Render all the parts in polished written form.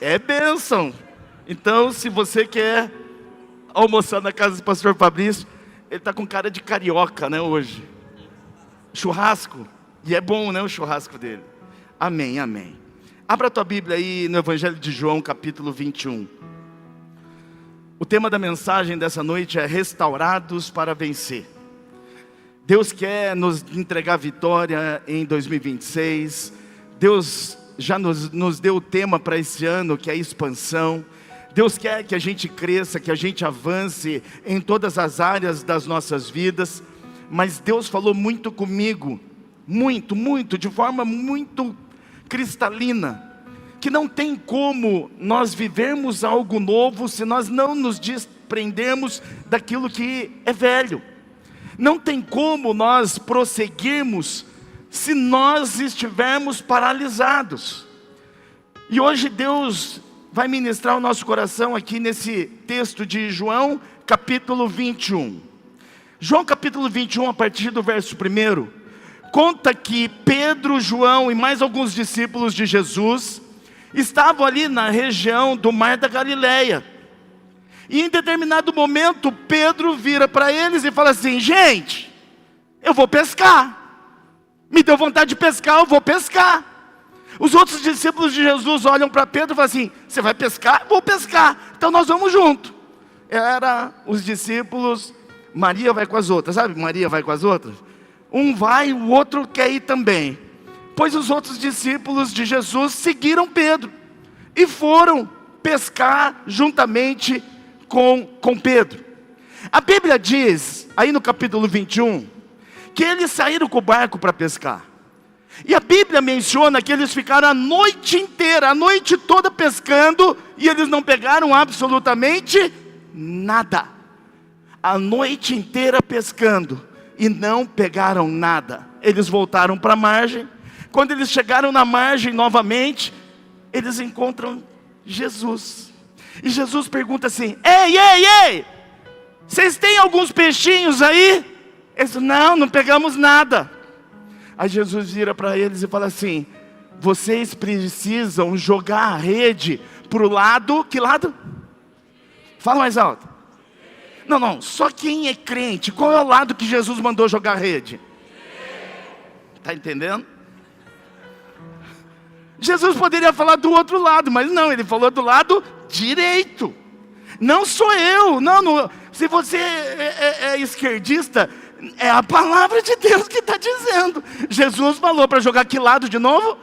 É bênção. Então, se você quer almoçar na casa do pastor Fabrício, ele está com cara de carioca, né, hoje. Churrasco. E é bom, né, o churrasco dele. Amém, amém. Abra a tua Bíblia aí no Evangelho de João, capítulo 21. O tema da mensagem dessa noite é restaurados para vencer. Deus quer nos entregar vitória em 2026. Deus já nos deu o tema para esse ano, que é expansão. Deus quer que a gente cresça, que a gente avance em todas as áreas das nossas vidas. Mas Deus falou muito comigo, muito, de forma muito cristalina, que não tem como nós vivermos algo novo se nós não nos desprendermos daquilo que é velho. Não tem como nós prosseguirmos se nós estivermos paralisados. E hoje Deus vai ministrar o nosso coração aqui nesse texto de João, capítulo 21. João capítulo 21, a partir do verso 1, conta que Pedro, João e mais alguns discípulos de Jesus estavam ali na região do Mar da Galileia. E em determinado momento, Pedro vira para eles e fala assim: gente, eu vou pescar. Me deu vontade de pescar, eu vou pescar. Os outros discípulos de Jesus olham para Pedro e falam assim: você vai pescar? Vou pescar. Então nós vamos junto. Era os discípulos, Maria vai com as outras, sabe? Maria vai com as outras. Um vai, o outro quer ir também. Pois os outros discípulos de Jesus seguiram Pedro e foram pescar juntamente com Pedro. A Bíblia diz, aí no capítulo 21, que eles saíram com o barco para pescar. E a Bíblia menciona que eles ficaram a noite inteira, a noite toda pescando, e eles não pegaram absolutamente nada. A noite inteira pescando, e não pegaram nada. Eles voltaram para a margem. Quando eles chegaram na margem novamente, eles encontram Jesus. E Jesus pergunta assim: ei, vocês têm alguns peixinhos aí? Eles disseram: não pegamos nada. Aí Jesus vira para eles e fala assim: vocês precisam jogar a rede para o lado, que lado? Fala mais alto. Não, só quem é crente, qual é o lado que Jesus mandou jogar a rede? Está entendendo? Jesus poderia falar do outro lado, mas não, ele falou do lado direito. Não sou eu, não. Se você é esquerdista, é a palavra de Deus que está dizendo. Jesus falou para jogar que lado de novo?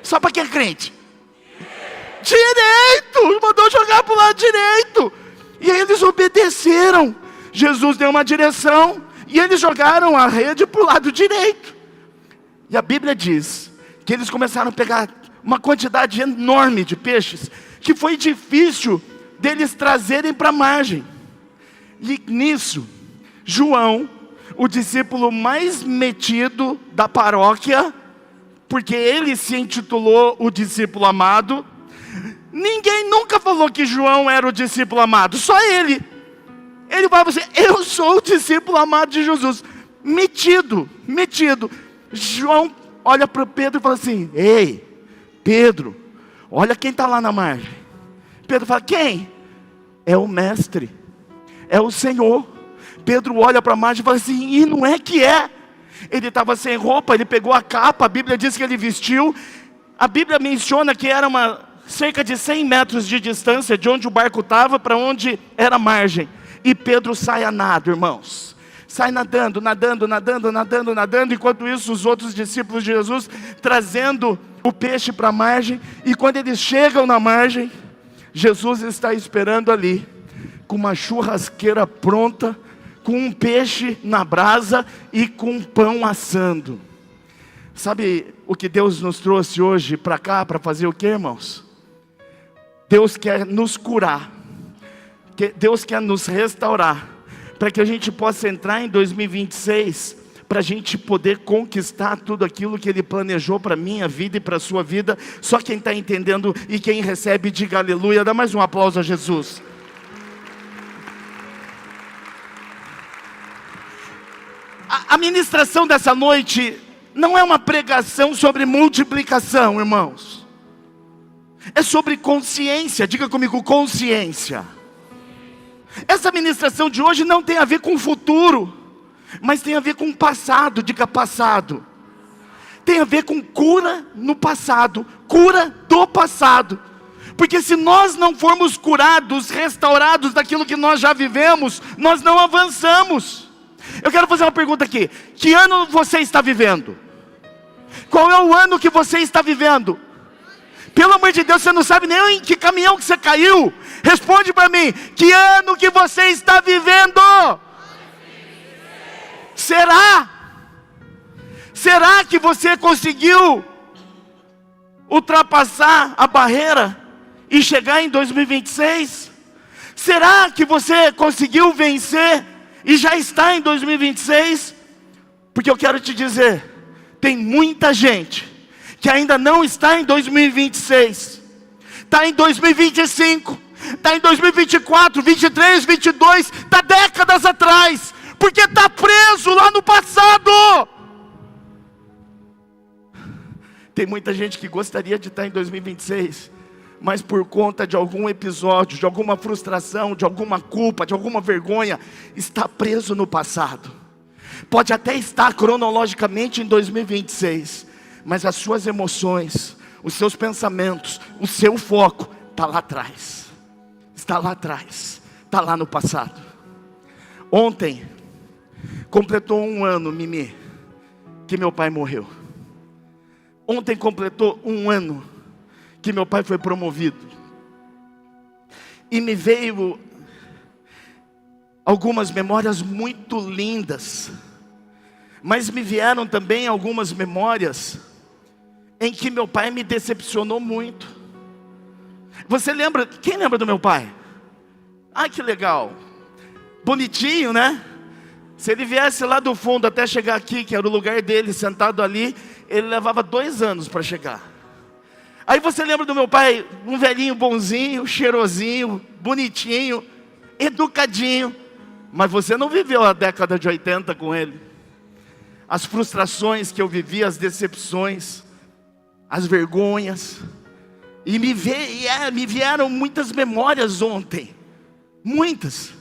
Só para quem é crente? Direito! Mandou jogar para o lado direito. E aí eles obedeceram. Jesus deu uma direção e eles jogaram a rede para o lado direito. E a Bíblia diz que eles começaram a pegar uma quantidade enorme de peixes, que foi difícil deles trazerem para a margem. E nisso, João, o discípulo mais metido da paróquia, porque ele se intitulou o discípulo amado. Ninguém nunca falou que João era o discípulo amado, só ele. Ele vai dizer: eu sou o discípulo amado de Jesus. Metido. João olha para Pedro e fala assim: ei, Pedro, olha quem está lá na margem. Pedro fala: quem? É o mestre, é o Senhor. Pedro olha para a margem e fala assim: e não é que é? Ele estava sem roupa, ele pegou a capa, a Bíblia diz que ele vestiu. A Bíblia menciona que era cerca de 100 metros de distância de onde o barco estava para onde era a margem. E Pedro sai a nado, irmãos. Sai nadando. Enquanto isso, os outros discípulos de Jesus trazendo o peixe para a margem. E quando eles chegam na margem, Jesus está esperando ali, com uma churrasqueira pronta, com um peixe na brasa e com um pão assando. Sabe o que Deus nos trouxe hoje para cá, para fazer o quê, irmãos? Deus quer nos curar, Deus quer nos restaurar, para que a gente possa entrar em 2026, para a gente poder conquistar tudo aquilo que Ele planejou para a minha vida e para a sua vida. Só quem está entendendo e quem recebe, diga aleluia. Dá mais um aplauso a Jesus. A ministração dessa noite não é uma pregação sobre multiplicação, irmãos. É sobre consciência. Diga comigo, consciência. Essa ministração de hoje não tem a ver com o futuro, mas tem a ver com o passado. Diga passado. Tem a ver com cura no passado, cura do passado. Porque se nós não formos curados, restaurados daquilo que nós já vivemos, nós não avançamos. Eu quero fazer uma pergunta aqui: que ano você está vivendo? Qual é o ano que você está vivendo? Pelo amor de Deus, você não sabe nem em que caminhão que você caiu. Responde para mim, que ano que você está vivendo? Será? Será que você conseguiu ultrapassar a barreira e chegar em 2026? Será que você conseguiu vencer e já está em 2026? Porque eu quero te dizer, tem muita gente que ainda não está em 2026, está em 2025, está em 2024, 23, 22, está décadas atrás, porque está preso lá no passado. Tem muita gente que gostaria de estar em 2026, mas por conta de algum episódio, de alguma frustração, de alguma culpa, de alguma vergonha, está preso no passado. Pode até estar cronologicamente em 2026, mas as suas emoções, os seus pensamentos, o seu foco está lá atrás. Está lá atrás, está lá no passado. Ontem completou 1 ano, Mimi, que meu pai morreu. Ontem completou 1 ano que meu pai foi promovido. E me veio algumas memórias muito lindas, mas me vieram também algumas memórias em que meu pai me decepcionou muito. Você lembra? Quem lembra do meu pai? Ai, que legal, bonitinho, né? Se ele viesse lá do fundo até chegar aqui, que era o lugar dele, sentado ali, ele levava 2 anos para chegar. Aí você lembra do meu pai, um velhinho bonzinho, cheirosinho, bonitinho, educadinho. Mas você não viveu a década de 80 com ele. As frustrações que eu vivi, as decepções, as vergonhas. E me vieram muitas memórias ontem. Muitas.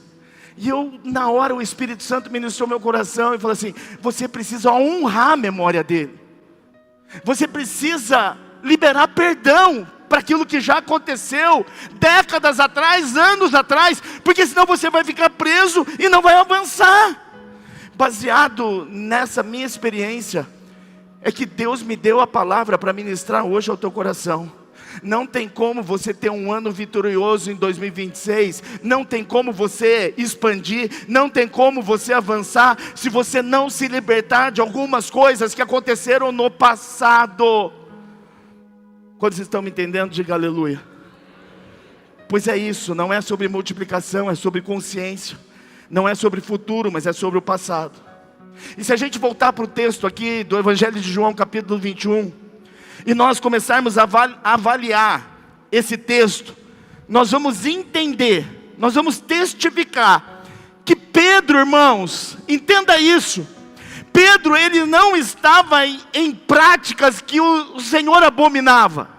E eu, na hora, o Espírito Santo ministrou meu coração e falou assim: você precisa honrar a memória dele. Você precisa liberar perdão para aquilo que já aconteceu décadas atrás, anos atrás, porque senão você vai ficar preso e não vai avançar. Baseado nessa minha experiência, é que Deus me deu a palavra para ministrar hoje ao teu coração. Não tem como você ter um ano vitorioso em 2026, não tem como você expandir, não tem como você avançar, se você não se libertar de algumas coisas que aconteceram no passado. Quando vocês estão me entendendo, diga aleluia. Pois é isso, não é sobre multiplicação, é sobre consciência. Não é sobre futuro, mas é sobre o passado. E se a gente voltar para o texto aqui do Evangelho de João, capítulo 21, e nós começarmos a avaliar esse texto, nós vamos entender, nós vamos testificar que Pedro, irmãos, entenda isso, Pedro, ele não estava em práticas que o Senhor abominava.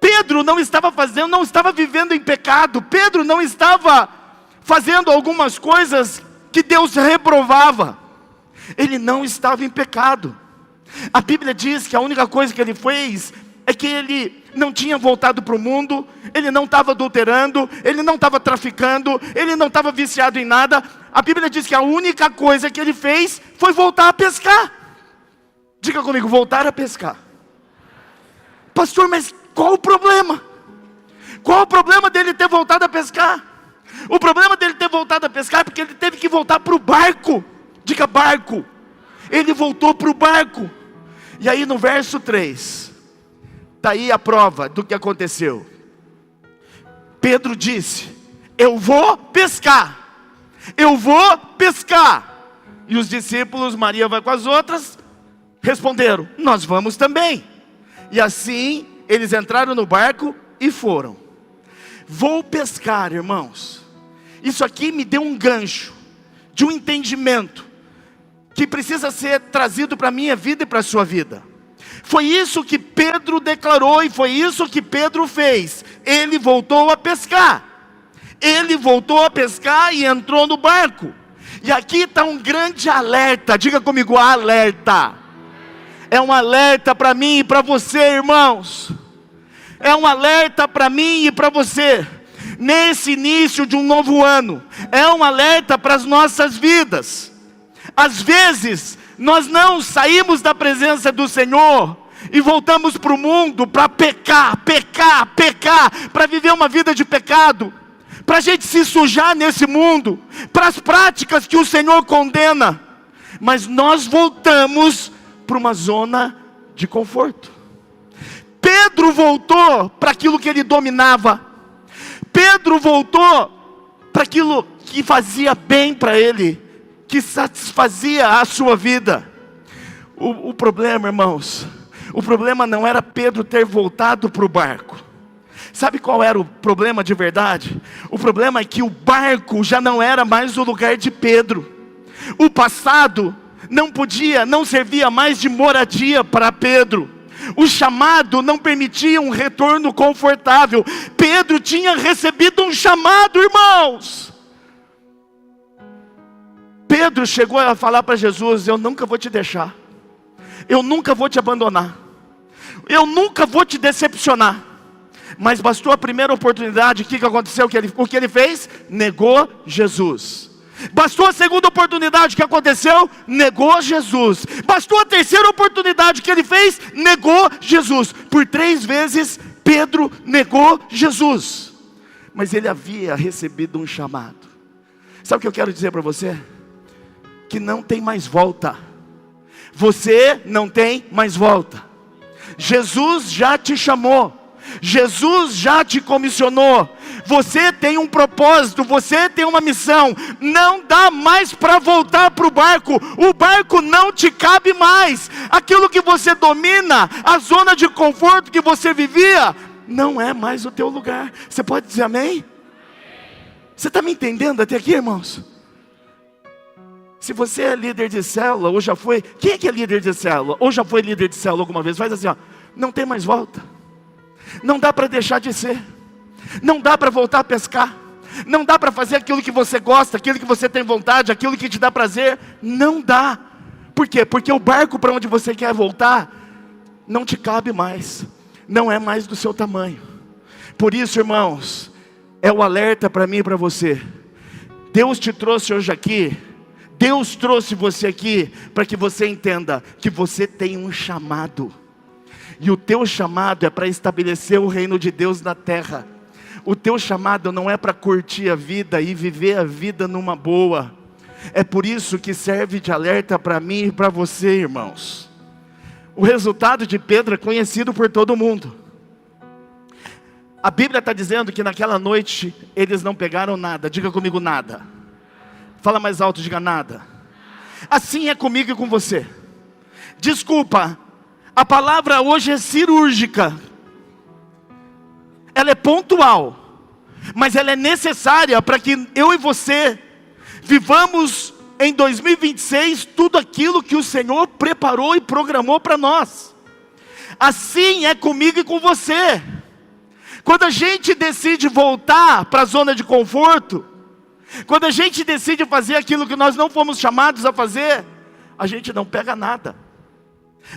Pedro não estava fazendo, não estava vivendo em pecado. Pedro não estava fazendo algumas coisas que Deus reprovava. Ele não estava em pecado. A Bíblia diz que a única coisa que ele fez é que ele não tinha voltado para o mundo, ele não estava adulterando, ele não estava traficando, ele não estava viciado em nada. A Bíblia diz que a única coisa que ele fez foi voltar a pescar. Diga comigo, voltar a pescar. Pastor, mas qual o problema? Qual o problema dele ter voltado a pescar? O problema dele ter voltado a pescar é porque ele teve que voltar para o barco. Diga barco. Ele voltou para o barco. E aí no verso 3, está aí a prova do que aconteceu. Pedro disse: eu vou pescar. Eu vou pescar. E os discípulos, Maria vai com as outras, responderam: nós vamos também. E assim eles entraram no barco e foram. Vou pescar, irmãos. Isso aqui me deu um gancho de um entendimento que precisa ser trazido para a minha vida e para a sua vida. Foi isso que Pedro declarou e foi isso que Pedro fez. Ele voltou a pescar. Ele voltou a pescar e entrou no barco. E aqui está um grande alerta. Diga comigo, alerta. É um alerta para mim e para você, irmãos. É um alerta para mim e para você. Nesse início de um novo ano. É um alerta para as nossas vidas. Às vezes, nós não saímos da presença do Senhor e voltamos para o mundo para pecar, para viver uma vida de pecado, para a gente se sujar nesse mundo, para as práticas que o Senhor condena. Mas nós voltamos para uma zona de conforto. Pedro voltou para aquilo que ele dominava. Pedro voltou para aquilo que fazia bem para ele, que satisfazia a sua vida. O problema, irmãos, o problema não era Pedro ter voltado para o barco. Sabe qual era o problema de verdade? O problema é que o barco já não era mais o lugar de Pedro. O passado não servia mais de moradia para Pedro. O chamado não permitia um retorno confortável. Pedro tinha recebido um chamado, irmãos. Pedro chegou a falar para Jesus: eu nunca vou te deixar, eu nunca vou te abandonar, eu nunca vou te decepcionar. Mas bastou a primeira oportunidade, o que aconteceu? O que ele fez? Negou Jesus. Bastou a segunda oportunidade, o que aconteceu? Negou Jesus. Bastou a terceira oportunidade, o que ele fez? Negou Jesus. Por 3 vezes Pedro negou Jesus. Mas ele havia recebido um chamado. Sabe o que eu quero dizer para você? Que não tem mais volta. Você não tem mais volta. Jesus já te chamou. Jesus já te comissionou. Você tem um propósito, você tem uma missão. Não dá mais para voltar para o barco. O barco não te cabe mais. Aquilo que você domina, a zona de conforto que você vivia, não é mais o teu lugar. Você pode dizer amém? Você está me entendendo até aqui, irmãos? Se você é líder de célula, ou já foi... Quem é que é líder de célula? Ou já foi líder de célula alguma vez? Faz assim, ó. Não tem mais volta. Não dá para deixar de ser. Não dá para voltar a pescar. Não dá para fazer aquilo que você gosta, aquilo que você tem vontade, aquilo que te dá prazer. Não dá. Por quê? Porque o barco para onde você quer voltar não te cabe mais. Não é mais do seu tamanho. Por isso, irmãos, é o alerta para mim e para você. Deus te trouxe hoje aqui. Deus trouxe você aqui para que você entenda que você tem um chamado. E o teu chamado é para estabelecer o reino de Deus na terra. O teu chamado não é para curtir a vida e viver a vida numa boa. É por isso que serve de alerta para mim e para você, irmãos. O resultado de Pedro é conhecido por todo mundo. A Bíblia está dizendo que naquela noite eles não pegaram nada. Diga comigo, nada. Fala mais alto, diga nada. Assim é comigo e com você. Desculpa, a palavra hoje é cirúrgica. Ela é pontual, mas ela é necessária para que eu e você vivamos em 2026 tudo aquilo que o Senhor preparou e programou para nós. Assim é comigo e com você. Quando a gente decide voltar para a zona de conforto, quando a gente decide fazer aquilo que nós não fomos chamados a fazer, a gente não pega nada.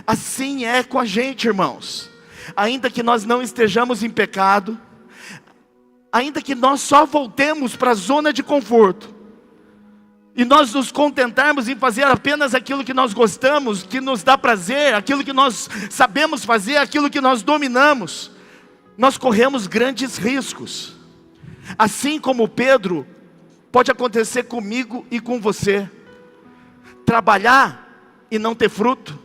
Assim é com a gente, irmãos. Ainda que nós não estejamos em pecado, ainda que nós só voltemos para a zona de conforto, e nós nos contentarmos em fazer apenas aquilo que nós gostamos, que nos dá prazer, aquilo que nós sabemos fazer, aquilo que nós dominamos, nós corremos grandes riscos. Assim como Pedro, pode acontecer comigo e com você. Trabalhar e não ter fruto.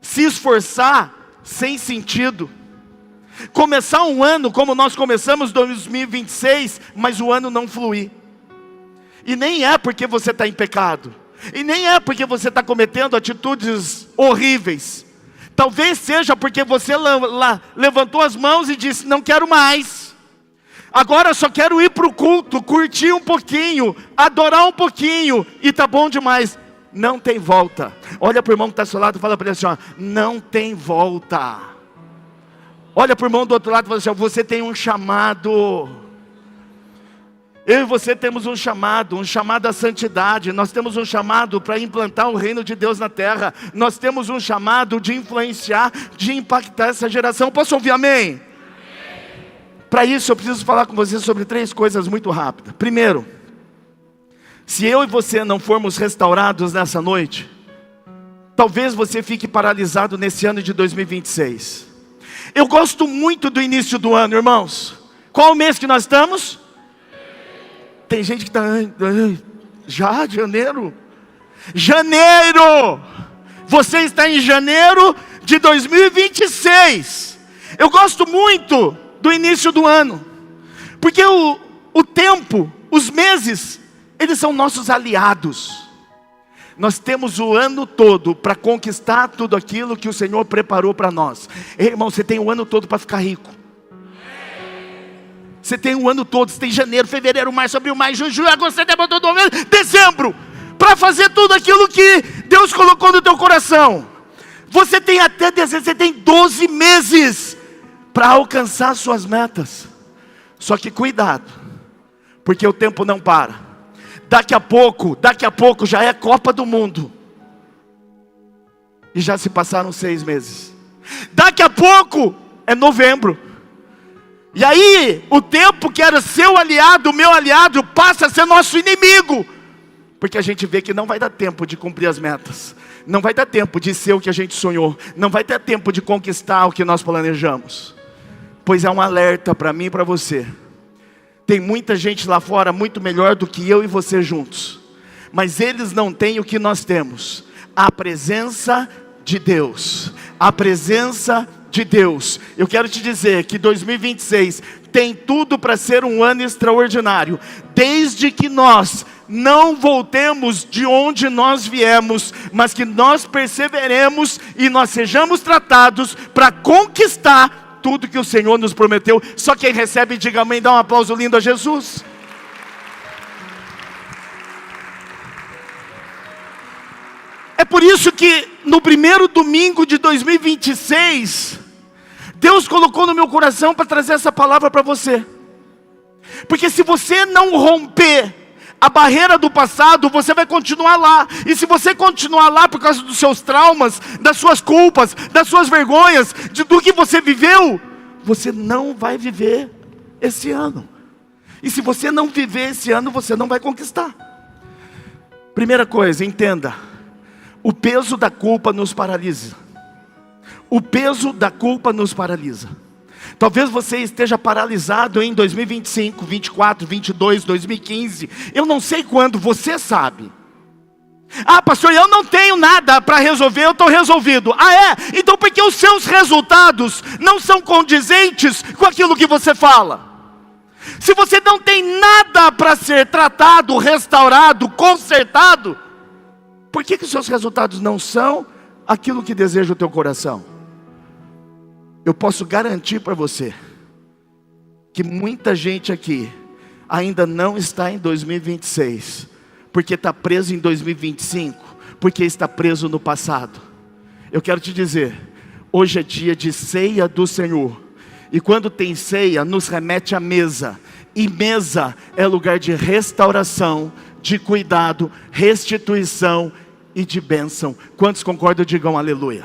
Se esforçar sem sentido. Começar um ano como nós começamos 2026, mas o ano não fluir. E nem é porque você está em pecado. E nem é porque você está cometendo atitudes horríveis. Talvez seja porque você levantou as mãos e disse, não quero mais. Agora eu só quero ir para o culto, curtir um pouquinho, adorar um pouquinho, e está bom demais. Não tem volta. Olha para o irmão que está ao seu lado e fala para ele assim, ó, não tem volta. Olha para o irmão do outro lado e fala assim, ó, você tem um chamado. Eu e você temos um chamado à santidade. Nós temos um chamado para implantar o reino de Deus na terra. Nós temos um chamado de influenciar, de impactar essa geração. Posso ouvir amém? Para isso eu preciso falar com você sobre 3 coisas muito rápidas. Primeiro, se eu e você não formos restaurados nessa noite, talvez você fique paralisado nesse ano de 2026. Eu gosto muito do início do ano, irmãos. Qual o mês que nós estamos? Tem gente que está, já, janeiro? Janeiro! Você está em janeiro de 2026. Eu gosto muito do início do ano, porque o tempo, os meses, eles são nossos aliados. Nós temos o ano todo para conquistar tudo aquilo que o Senhor preparou para nós. Ei, irmão, você tem o ano todo para ficar rico. Você tem o ano todo, você tem janeiro, fevereiro, março, abril, maio, junho, julho, agosto, setembro, outubro, novembro, dezembro, para fazer tudo aquilo que Deus colocou no teu coração. Você tem até dezembro, você tem 12 meses para alcançar suas metas. Só que cuidado, porque o tempo não para. Daqui a pouco já é Copa do Mundo. E já se passaram 6 meses. Daqui a pouco é novembro. E aí, o tempo que era seu aliado, meu aliado, passa a ser nosso inimigo. Porque a gente vê que não vai dar tempo de cumprir as metas. Não vai dar tempo de ser o que a gente sonhou. Não vai ter tempo de conquistar o que nós planejamos. Pois é um alerta para mim e para você. Tem muita gente lá fora muito melhor do que eu e você juntos. Mas eles não têm o que nós temos. A presença de Deus. A presença de Deus. Eu quero te dizer que 2026 tem tudo para ser um ano extraordinário. Desde que nós não voltemos de onde nós viemos, mas que nós perseveremos e nós sejamos tratados para conquistar tudo que o Senhor nos prometeu. Só quem recebe, diga amém, dá um aplauso lindo a Jesus. É por isso que no primeiro domingo de 2026, Deus colocou no meu coração para trazer essa palavra para você. Porque se você não romper a barreira do passado, você vai continuar lá. E se você continuar lá por causa dos seus traumas, das suas culpas, das suas vergonhas, do que você viveu, você não vai viver esse ano. E se você não viver esse ano, você não vai conquistar. Primeira coisa, entenda. O peso da culpa nos paralisa. O peso da culpa nos paralisa. Talvez você esteja paralisado em 2025, 24, 22, 2015. Eu não sei quando, você sabe. Ah, pastor, eu não tenho nada para resolver, eu estou resolvido. Ah, é? Então por que os seus resultados não são condizentes com aquilo que você fala? Se você não tem nada para ser tratado, restaurado, consertado, por que os seus resultados não são aquilo que deseja o teu coração? Eu posso garantir para você que muita gente aqui ainda não está em 2026, porque está preso em 2025, porque está preso no passado. Eu quero te dizer, hoje é dia de ceia do Senhor, e quando tem ceia, nos remete à mesa, e mesa é lugar de restauração, de cuidado, restituição e de bênção. Quantos concordam, digam aleluia.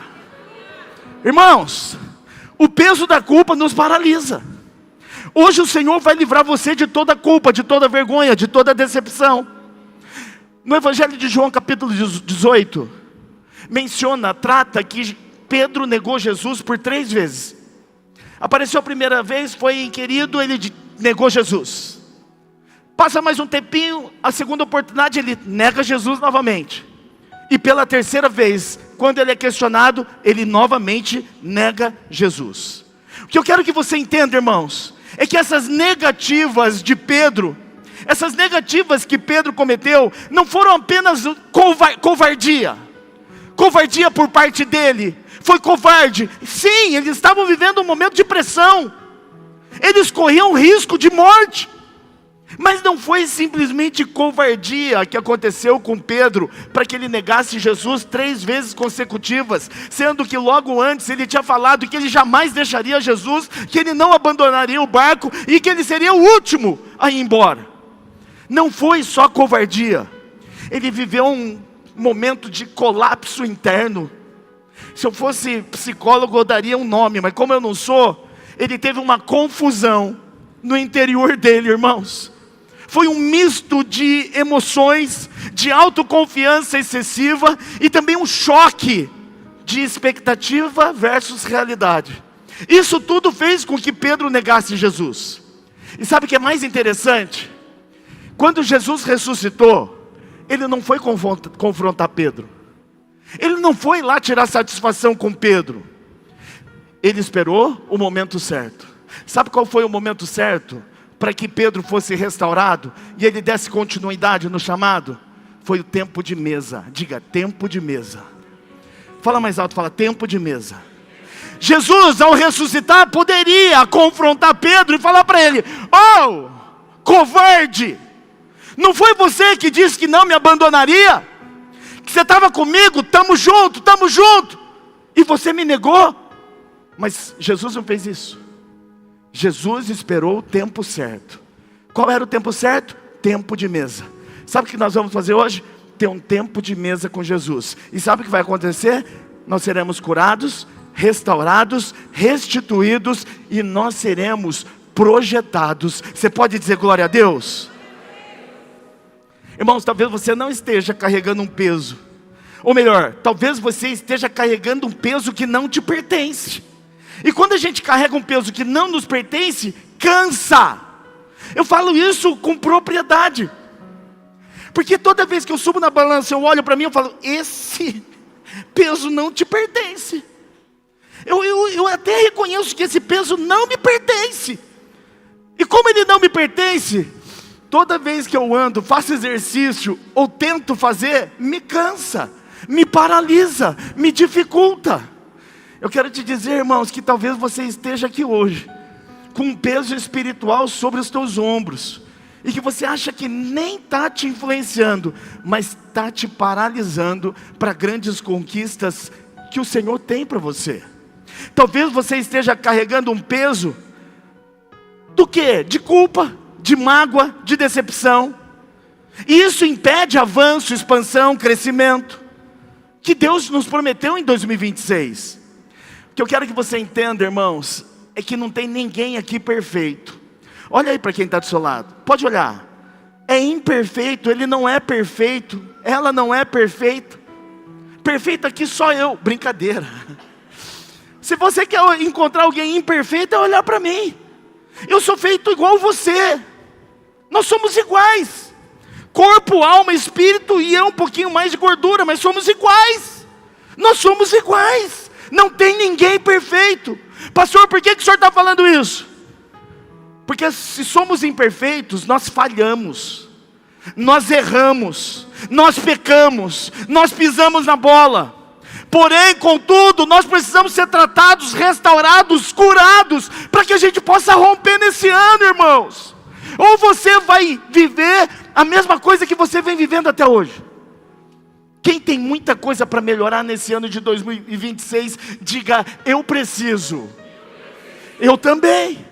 Irmãos, o peso da culpa nos paralisa. Hoje o Senhor vai livrar você de toda culpa, de toda vergonha, de toda decepção. No Evangelho de João capítulo 18, trata que Pedro negou Jesus por 3 vezes. Apareceu a primeira vez, foi inquirido, ele negou Jesus. Passa mais um tempinho, a segunda oportunidade ele nega Jesus novamente. E pela terceira vez, quando ele é questionado, ele novamente nega Jesus. O que eu quero que você entenda, irmãos, é que essas negativas de Pedro, essas negativas que Pedro cometeu, não foram apenas covardia. Covardia por parte dele, foi covarde. Sim, eles estavam vivendo um momento de pressão. Eles corriam risco de morte. Mas não foi simplesmente covardia que aconteceu com Pedro para que ele negasse Jesus 3 vezes consecutivas, sendo que logo antes ele tinha falado que ele jamais deixaria Jesus, que ele não abandonaria o barco e que ele seria o último a ir embora. Não foi só covardia, ele viveu um momento de colapso interno. Se eu fosse psicólogo eu daria um nome, mas como eu não sou, ele teve uma confusão no interior dele, irmãos. Foi um misto de emoções, de autoconfiança excessiva e também um choque de expectativa versus realidade. Isso tudo fez com que Pedro negasse Jesus. E sabe o que é mais interessante? Quando Jesus ressuscitou, ele não foi confrontar Pedro. Ele não foi lá tirar satisfação com Pedro. Ele esperou o momento certo. Sabe qual foi o momento certo para que Pedro fosse restaurado e ele desse continuidade no chamado? Foi o tempo de mesa. Diga, tempo de mesa. Fala mais alto, fala, tempo de mesa. Jesus, ao ressuscitar, poderia confrontar Pedro e falar para ele: oh, covarde, não foi você que disse que não me abandonaria? Que você estava comigo, estamos junto, e você me negou? Mas Jesus não fez isso. Jesus esperou o tempo certo. Qual era o tempo certo? Tempo de mesa. Sabe o que nós vamos fazer hoje? Ter um tempo de mesa com Jesus. E sabe o que vai acontecer? Nós seremos curados, restaurados, restituídos e nós seremos projetados. Você pode dizer glória a Deus? Irmãos, talvez você não esteja carregando um peso. Ou melhor, talvez você esteja carregando um peso que não te pertence. E quando a gente carrega um peso que não nos pertence, cansa. Eu falo isso com propriedade. Porque toda vez que eu subo na balança, eu olho para mim e falo: esse peso não te pertence. Eu até reconheço que esse peso não me pertence. E como ele não me pertence, toda vez que eu ando, faço exercício ou tento fazer, me cansa, me paralisa, me dificulta. Eu quero te dizer, irmãos, que talvez você esteja aqui hoje com um peso espiritual sobre os teus ombros e que você acha que nem está te influenciando, mas está te paralisando para grandes conquistas que o Senhor tem para você. Talvez você esteja carregando um peso do quê? De culpa, de mágoa, de decepção. E isso impede avanço, expansão, crescimento que Deus nos prometeu em 2026. O que eu quero que você entenda, irmãos, é que não tem ninguém aqui perfeito. Olha aí para quem está do seu lado, pode olhar. É imperfeito, ele não é perfeito, ela não é perfeita. Perfeito aqui só eu, brincadeira. Se você quer encontrar alguém imperfeito, é olhar para mim. Eu sou feito igual você. Nós somos iguais. Corpo, alma, espírito e eu um pouquinho mais de gordura, mas somos iguais. Nós somos iguais. Não tem ninguém perfeito. Pastor, por que o senhor está falando isso? Porque se somos imperfeitos, nós falhamos, nós erramos, nós pecamos, nós pisamos na bola. Porém, contudo, nós precisamos ser tratados, restaurados, curados, para que a gente possa romper nesse ano, irmãos. Ou você vai viver a mesma coisa que você vem vivendo até hoje. Quem tem muita coisa para melhorar nesse ano de 2026, diga: eu preciso. Eu também.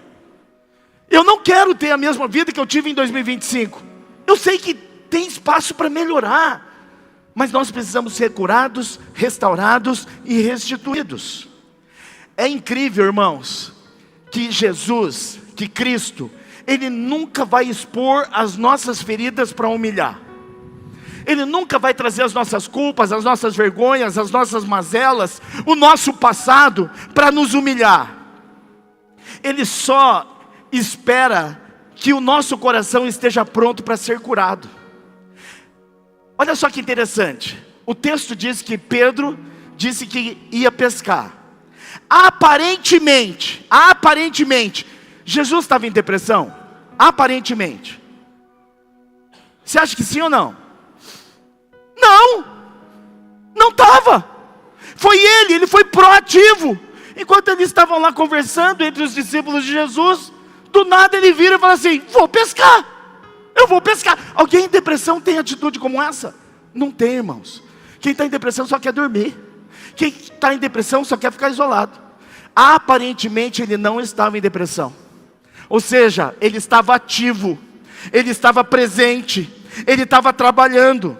Eu não quero ter a mesma vida que eu tive em 2025. Eu sei que tem espaço para melhorar, mas nós precisamos ser curados, restaurados e restituídos. É incrível, irmãos, que Jesus, que Cristo, Ele nunca vai expor as nossas feridas para humilhar. Ele nunca vai trazer as nossas culpas, as nossas vergonhas, as nossas mazelas, o nosso passado para nos humilhar. Ele só espera que o nosso coração esteja pronto para ser curado. Olha só que interessante. O texto diz que Pedro disse que ia pescar. Aparentemente, Jesus estava em depressão? Aparentemente. Você acha que sim ou não? Não estava. Foi ele foi proativo. Enquanto eles estavam lá conversando entre os discípulos de Jesus, do nada ele vira e fala assim: vou pescar. Eu vou pescar. Alguém em depressão tem atitude como essa? Não tem, irmãos. Quem está em depressão só quer dormir. Quem está em depressão só quer ficar isolado. Aparentemente ele não estava em depressão. Ou seja, ele estava ativo. Ele estava presente. Ele estava trabalhando.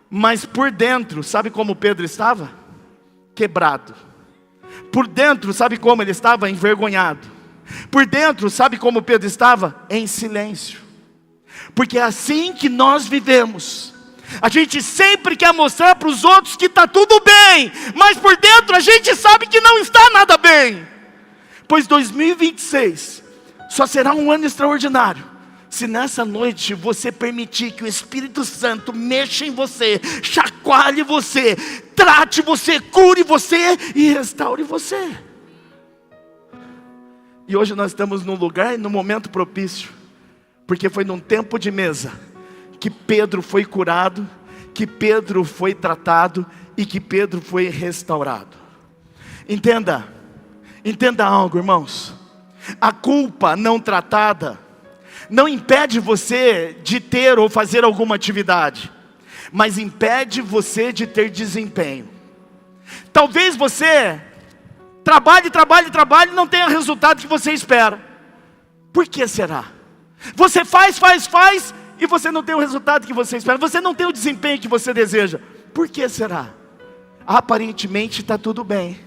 Mas por dentro, sabe como Pedro estava? Quebrado. Por dentro, sabe como ele estava? Envergonhado. Por dentro, sabe como Pedro estava? Em silêncio. Porque é assim que nós vivemos. A gente sempre quer mostrar para os outros que está tudo bem, mas por dentro a gente sabe que não está nada bem. Pois 2026 só será um ano extraordinário se nessa noite você permitir que o Espírito Santo mexa em você, chacoalhe você, trate você, cure você e restaure você. E hoje nós estamos num lugar e num momento propício, porque foi num tempo de mesa que Pedro foi curado, que Pedro foi tratado e que Pedro foi restaurado. Entenda algo, irmãos. A culpa não tratada não impede você de ter ou fazer alguma atividade, mas impede você de ter desempenho. Talvez você trabalhe e não tenha o resultado que você espera. Por que será? Você faz e você não tem o resultado que você espera. Você não tem o desempenho que você deseja. Por que será? Aparentemente está tudo bem.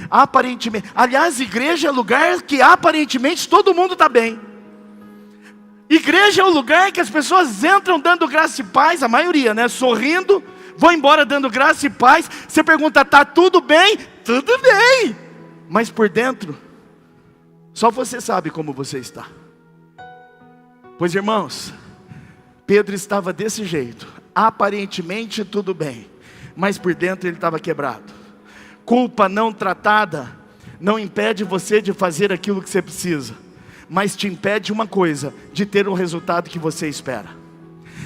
Aparentemente. Aliás, igreja é lugar que aparentemente todo mundo está bem. Igreja é o lugar que as pessoas entram dando graça e paz, a maioria, né? Sorrindo, vão embora dando graça e paz. Você pergunta, está tudo bem? Tudo bem. Mas por dentro, só você sabe como você está. Pois irmãos, Pedro estava desse jeito, aparentemente tudo bem, mas por dentro ele estava quebrado. Culpa não tratada não impede você de fazer aquilo que você precisa, mas te impede uma coisa, de ter o resultado que você espera.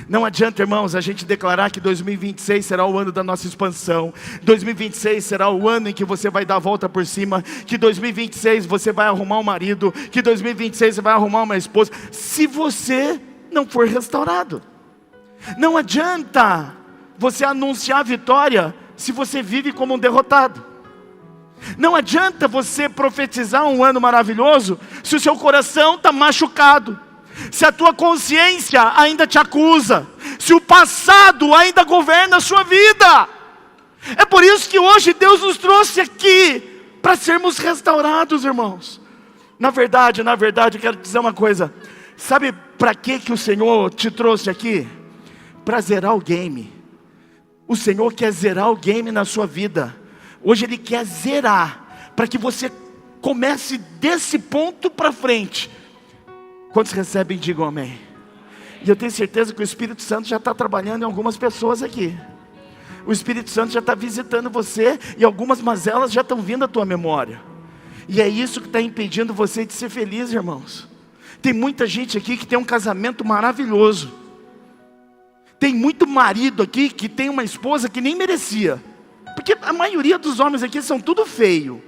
Não adianta, irmãos, a gente declarar que 2026 será o ano da nossa expansão, 2026 será o ano em que você vai dar a volta por cima, que 2026 você vai arrumar um marido, que 2026 você vai arrumar uma esposa, se você não for restaurado. Não adianta você anunciar vitória se você vive como um derrotado. Não adianta você profetizar um ano maravilhoso se o seu coração está machucado, se a tua consciência ainda te acusa, se o passado ainda governa a sua vida. É por isso que hoje Deus nos trouxe aqui para sermos restaurados, irmãos. Na verdade, eu quero te dizer uma coisa. Sabe para que o Senhor te trouxe aqui? Para zerar o game. O Senhor quer zerar o game na sua vida. Hoje Ele quer zerar, para que você comece desse ponto para frente. Quantos recebem, digam amém. E eu tenho certeza que o Espírito Santo já está trabalhando em algumas pessoas aqui. O Espírito Santo já está visitando você, e algumas mazelas já estão vindo à tua memória. E é isso que está impedindo você de ser feliz, irmãos. Tem muita gente aqui que tem um casamento maravilhoso. Tem muito marido aqui que tem uma esposa que nem merecia. Porque a maioria dos homens aqui são tudo feio.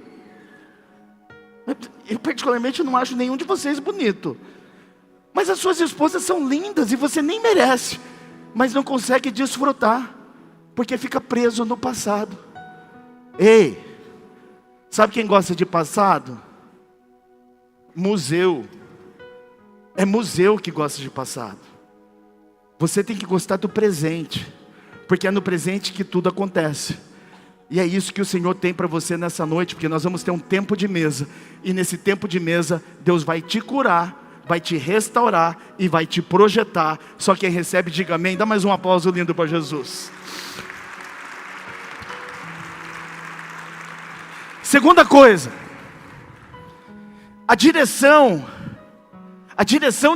Eu particularmente não acho nenhum de vocês bonito. Mas as suas esposas são lindas e você nem merece. Mas não consegue desfrutar, porque fica preso no passado. Ei, sabe quem gosta de passado? Museu. É museu que gosta de passado. Você tem que gostar do presente, porque é no presente que tudo acontece. E é isso que o Senhor tem para você nessa noite, porque nós vamos ter um tempo de mesa. E nesse tempo de mesa, Deus vai te curar, vai te restaurar e vai te projetar. Só quem recebe, diga amém. Dá mais um aplauso lindo para Jesus. Segunda coisa, a direção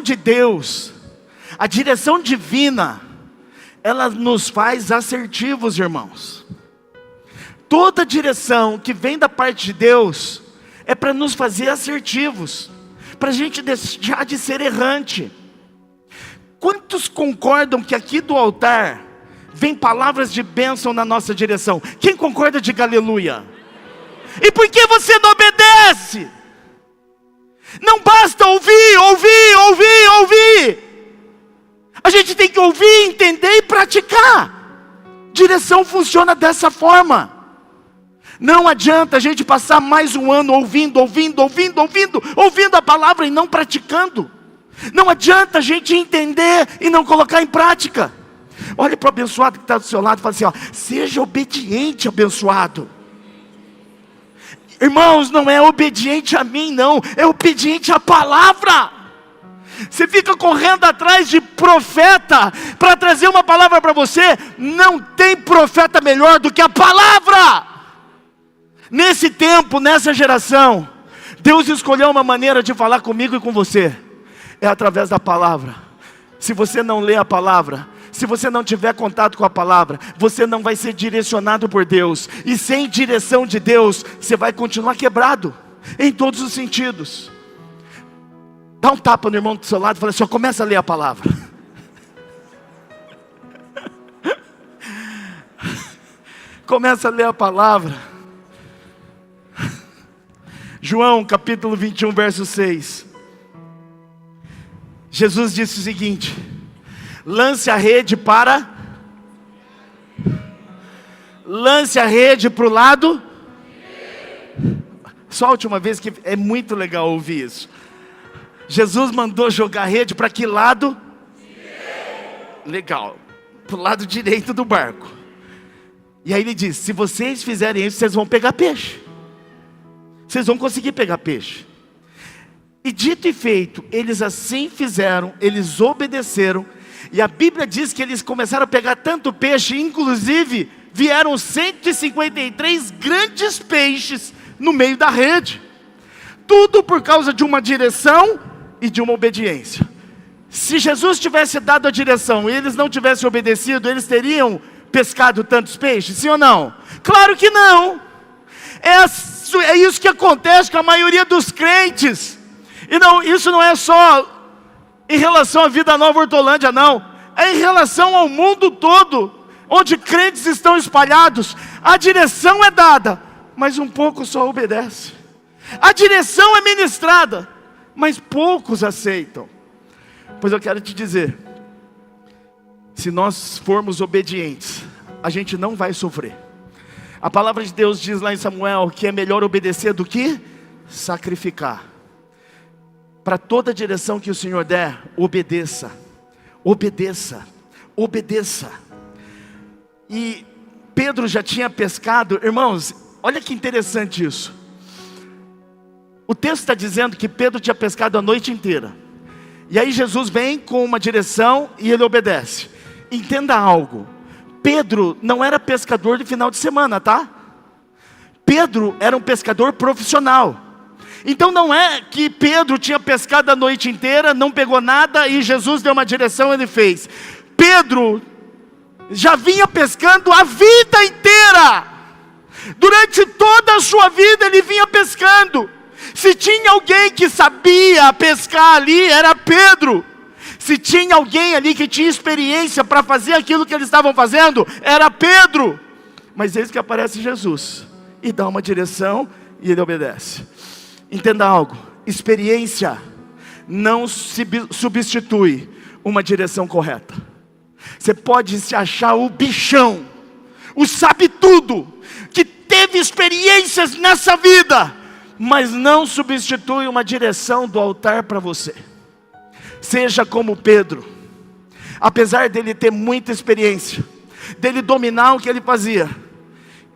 de Deus, a direção divina, ela nos faz assertivos, irmãos. Toda direção que vem da parte de Deus é para nos fazer assertivos, para a gente deixar de ser errante. Quantos concordam que aqui do altar vem palavras de bênção na nossa direção? Quem concorda, diga aleluia. E por que você não obedece? Não basta ouvir. A gente tem que ouvir, entender e praticar. Direção funciona dessa forma. Não adianta a gente passar mais um ano ouvindo a palavra e não praticando. Não adianta a gente entender e não colocar em prática. Olhe para o abençoado que está do seu lado e fala assim, ó, seja obediente, abençoado. Irmãos, não é obediente a mim não, é obediente à palavra. Você fica correndo atrás de profeta para trazer uma palavra para você. Não tem profeta melhor do que a palavra. Nesse tempo, nessa geração, Deus escolheu uma maneira de falar comigo e com você. É através da palavra. Se você não lê a palavra, se você não tiver contato com a palavra, você não vai ser direcionado por Deus. E sem direção de Deus, você vai continuar quebrado, em todos os sentidos. Dá um tapa no irmão do seu lado e fala assim, ó, começa a ler a palavra. Começa a ler a palavra. João capítulo 21, verso 6. Jesus disse o seguinte: lance a rede para... Lance a rede para o lado... Só a última vez, que é muito legal ouvir isso. Jesus mandou jogar a rede para que lado? Legal. Para o lado direito do barco. E aí ele disse, se vocês fizerem isso, vocês vão pegar peixe. Vocês vão conseguir pegar peixe. E dito e feito, eles assim fizeram, eles obedeceram. E a Bíblia diz que eles começaram a pegar tanto peixe, inclusive vieram 153 grandes peixes no meio da rede. Tudo por causa de uma direção e de uma obediência. Se Jesus tivesse dado a direção e eles não tivessem obedecido, eles teriam pescado tantos peixes? Sim ou não? Claro que não. É isso que acontece com a maioria dos crentes. E não, isso não é só em relação à Vida Nova Hortolândia, não. É em relação ao mundo todo, onde crentes estão espalhados. A direção é dada, mas um pouco só obedece. A direção é ministrada, mas poucos aceitam. Pois eu quero te dizer, se nós formos obedientes, a gente não vai sofrer. A palavra de Deus diz lá em Samuel que é melhor obedecer do que sacrificar. Para toda direção que o Senhor der, obedeça. Obedeça. Obedeça. E Pedro já tinha pescado. Irmãos, olha que interessante isso. O texto está dizendo que Pedro tinha pescado a noite inteira. E aí Jesus vem com uma direção e ele obedece. Entenda algo. Pedro não era pescador de final de semana, tá? Pedro era um pescador profissional. Então não é que Pedro tinha pescado a noite inteira, não pegou nada e Jesus deu uma direção e ele fez. Pedro já vinha pescando a vida inteira. Durante toda a sua vida ele vinha pescando. Se tinha alguém que sabia pescar ali, era Pedro. Se tinha alguém ali que tinha experiência para fazer aquilo que eles estavam fazendo, era Pedro. Mas eis que aparece Jesus e dá uma direção e ele obedece. Entenda algo, experiência não substitui uma direção correta. Você pode se achar o bichão, o sabe tudo, que teve experiências nessa vida, mas não substitui uma direção do altar para você. Seja como Pedro. Apesar dele ter muita experiência, dele dominar o que ele fazia,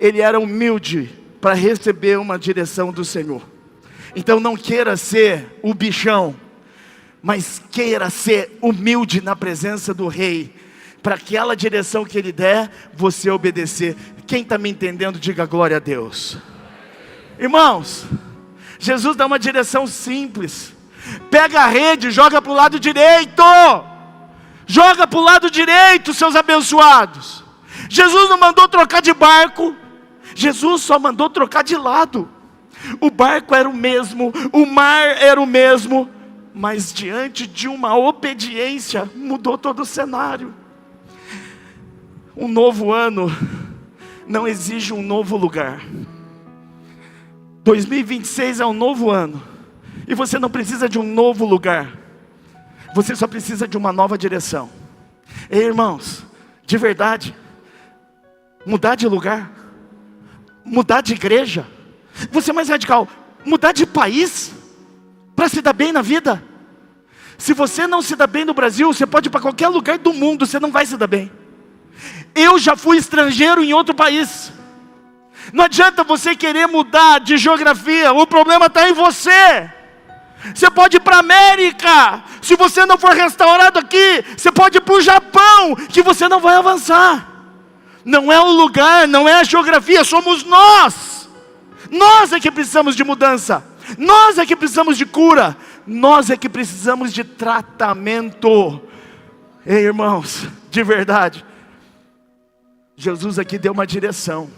ele era humilde para receber uma direção do Senhor. Então não queira ser o bichão, mas queira ser humilde na presença do Rei, para aquela direção que Ele der, você obedecer. Quem está me entendendo, diga glória a Deus. Irmãos, Jesus dá uma direção simples. Pega a rede, joga para o lado direito. Joga para o lado direito, seus abençoados. Jesus não mandou trocar de barco. Jesus só mandou trocar de lado. O barco era o mesmo, o mar era o mesmo, mas diante de uma obediência, mudou todo o cenário. Um novo ano não exige um novo lugar. 2026 é um novo ano, e você não precisa de um novo lugar, você só precisa de uma nova direção. Ei, irmãos, de verdade, mudar de lugar, mudar de igreja, vou ser mais radical, mudar de país, para se dar bem na vida. Se você não se dá bem no Brasil, você pode ir para qualquer lugar do mundo, você não vai se dar bem. Eu já fui estrangeiro em outro país. Não adianta você querer mudar de geografia, o problema está em você. Você pode ir para a América, se você não for restaurado aqui, você pode ir para o Japão, que você não vai avançar. Não é o lugar, não é a geografia, somos nós. Nós é que precisamos de mudança, nós é que precisamos de cura, nós é que precisamos de tratamento. Ei, irmãos, de verdade, Jesus aqui deu uma direção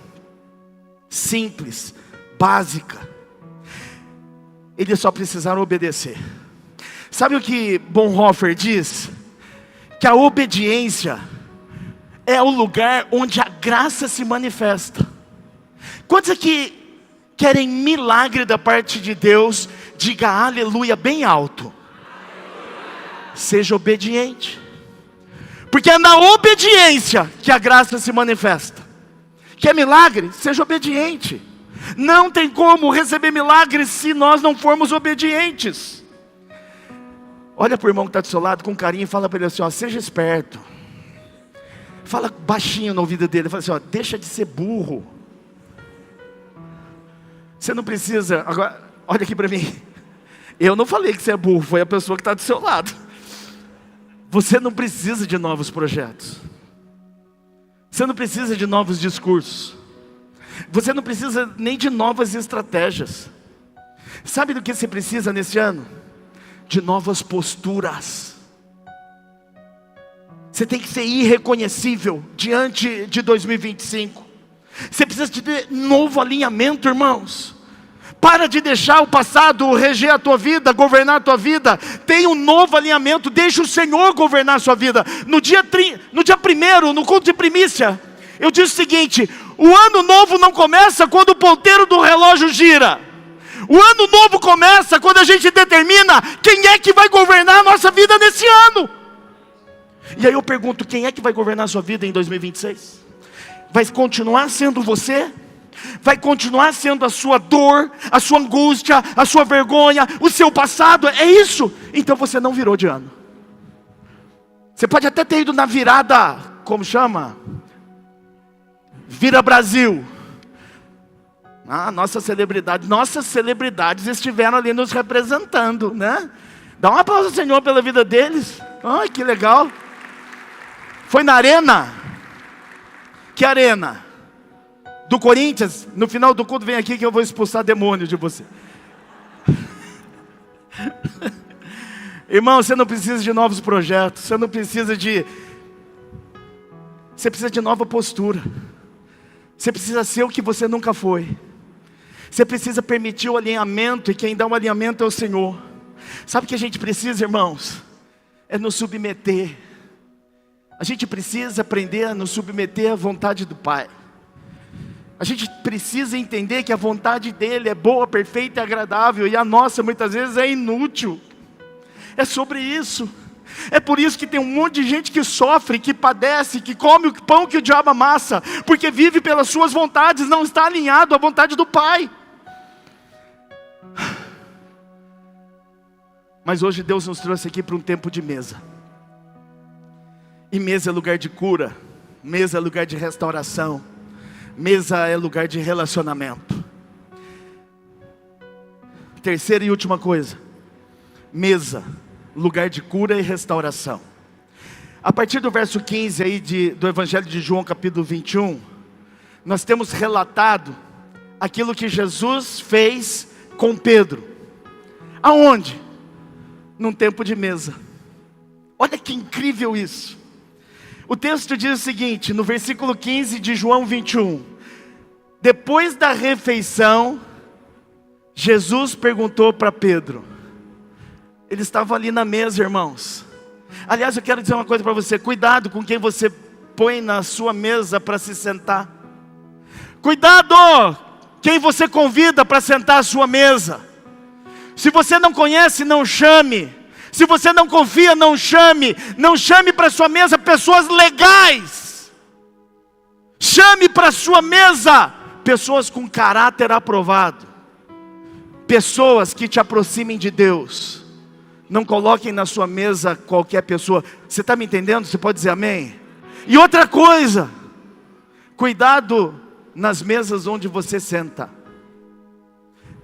simples, básica. Eles só precisaram obedecer. Sabe o que Bonhoeffer diz? Que a obediência é o lugar onde a graça se manifesta. Quantos aqui querem milagre da parte de Deus? Diga aleluia bem alto. Seja obediente, porque é na obediência que a graça se manifesta. Quer milagre? Seja obediente. Não tem como receber milagres se nós não formos obedientes. Olha para o irmão que está do seu lado com carinho e fala para ele assim, ó, seja esperto. Fala baixinho no ouvido dele, fala assim, ó, deixa de ser burro. Você não precisa, agora, olha aqui para mim. Eu não falei que você é burro, foi a pessoa que está do seu lado. Você não precisa de novos projetos. Você não precisa de novos discursos. Você não precisa nem de novas estratégias. Sabe do que você precisa nesse ano? De novas posturas. Você tem que ser irreconhecível diante de 2025. Você precisa de novo alinhamento, irmãos. Para de deixar o passado reger a tua vida, governar a tua vida. Tem um novo alinhamento, deixa o Senhor governar a sua vida. No dia 1º, no culto de primícia, eu disse o seguinte: o ano novo não começa quando o ponteiro do relógio gira. O ano novo começa quando a gente determina quem é que vai governar a nossa vida nesse ano. E aí eu pergunto, quem é que vai governar a sua vida em 2026? Vai continuar sendo você? Vai continuar sendo a sua dor, a sua angústia, a sua vergonha, o seu passado? É isso? Então você não virou de ano. Você pode até ter ido na virada, como chama? Vira Brasil. Nossas celebridades estiveram ali nos representando, né? Dá uma aplauso ao Senhor pela vida deles. Ai, que legal. Foi na arena. Que arena? Do Corinthians. No final do culto vem aqui que eu vou expulsar demônio de você. Irmão, você não precisa de novos projetos. Você precisa de nova postura. Você precisa ser o que você nunca foi. Você precisa permitir o alinhamento, e quem dá o alinhamento é o Senhor. Sabe o que a gente precisa, irmãos? É nos submeter. A gente precisa aprender a nos submeter à vontade do Pai. A gente precisa entender que a vontade dEle é boa, perfeita e agradável, e a nossa muitas vezes é inútil. É sobre isso. É por isso que tem um monte de gente que sofre, que padece, que come o pão que o diabo amassa, porque vive pelas suas vontades, não está alinhado à vontade do Pai. Mas hoje Deus nos trouxe aqui para um tempo de mesa. E mesa é lugar de cura, mesa é lugar de restauração, mesa é lugar de relacionamento. Terceira e última coisa, mesa, lugar de cura e restauração. A partir do verso 15 aí do Evangelho de João, capítulo 21, nós temos relatado aquilo que Jesus fez com Pedro. Aonde? Num tempo de mesa. Olha que incrível isso. O texto diz o seguinte, no versículo 15 de João 21. Depois da refeição, Jesus perguntou para Pedro. Ele estava ali na mesa, irmãos. Aliás, eu quero dizer uma coisa para você. Cuidado com quem você põe na sua mesa para se sentar. Cuidado quem você convida para sentar à sua mesa. Se você não conhece, não chame. Se você não confia, não chame para sua mesa pessoas legais. Chame para sua mesa pessoas com caráter aprovado. Pessoas que te aproximem de Deus. Não coloquem na sua mesa qualquer pessoa. Você está me entendendo? Você pode dizer amém? E outra coisa, cuidado nas mesas onde você senta.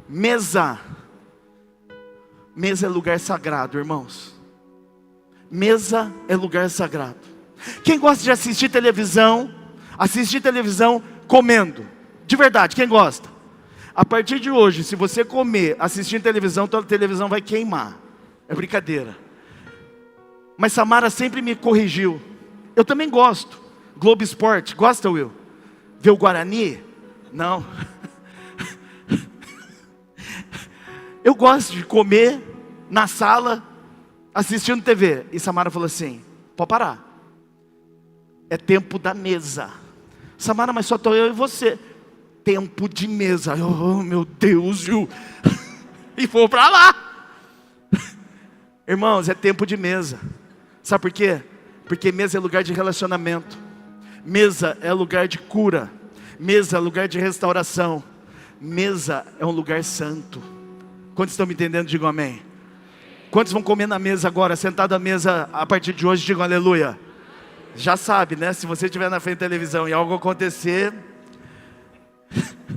Mesa é lugar sagrado, irmãos. Mesa é lugar sagrado. Quem gosta de assistir televisão comendo? De verdade, quem gosta? A partir de hoje, se você comer assistindo televisão, toda televisão vai queimar. É brincadeira. Mas Samara sempre me corrigiu. Eu também gosto. Globo Esporte, gosta, Will? Ver o Guarani? Não. Eu gosto de comer na sala, assistindo TV. E Samara falou assim: pode parar. É tempo da mesa. Samara, mas só estou eu e você. Tempo de mesa. Oh, meu Deus, viu? E vou para lá. Irmãos, é tempo de mesa. Sabe por quê? Porque mesa é lugar de relacionamento. Mesa é lugar de cura. Mesa é lugar de restauração. Mesa é um lugar santo. Quantos estão me entendendo? Digam amém. Quantos vão comer na mesa agora, sentado à mesa a partir de hoje? Digam aleluia. Já sabe, né? Se você estiver na frente da televisão e algo acontecer,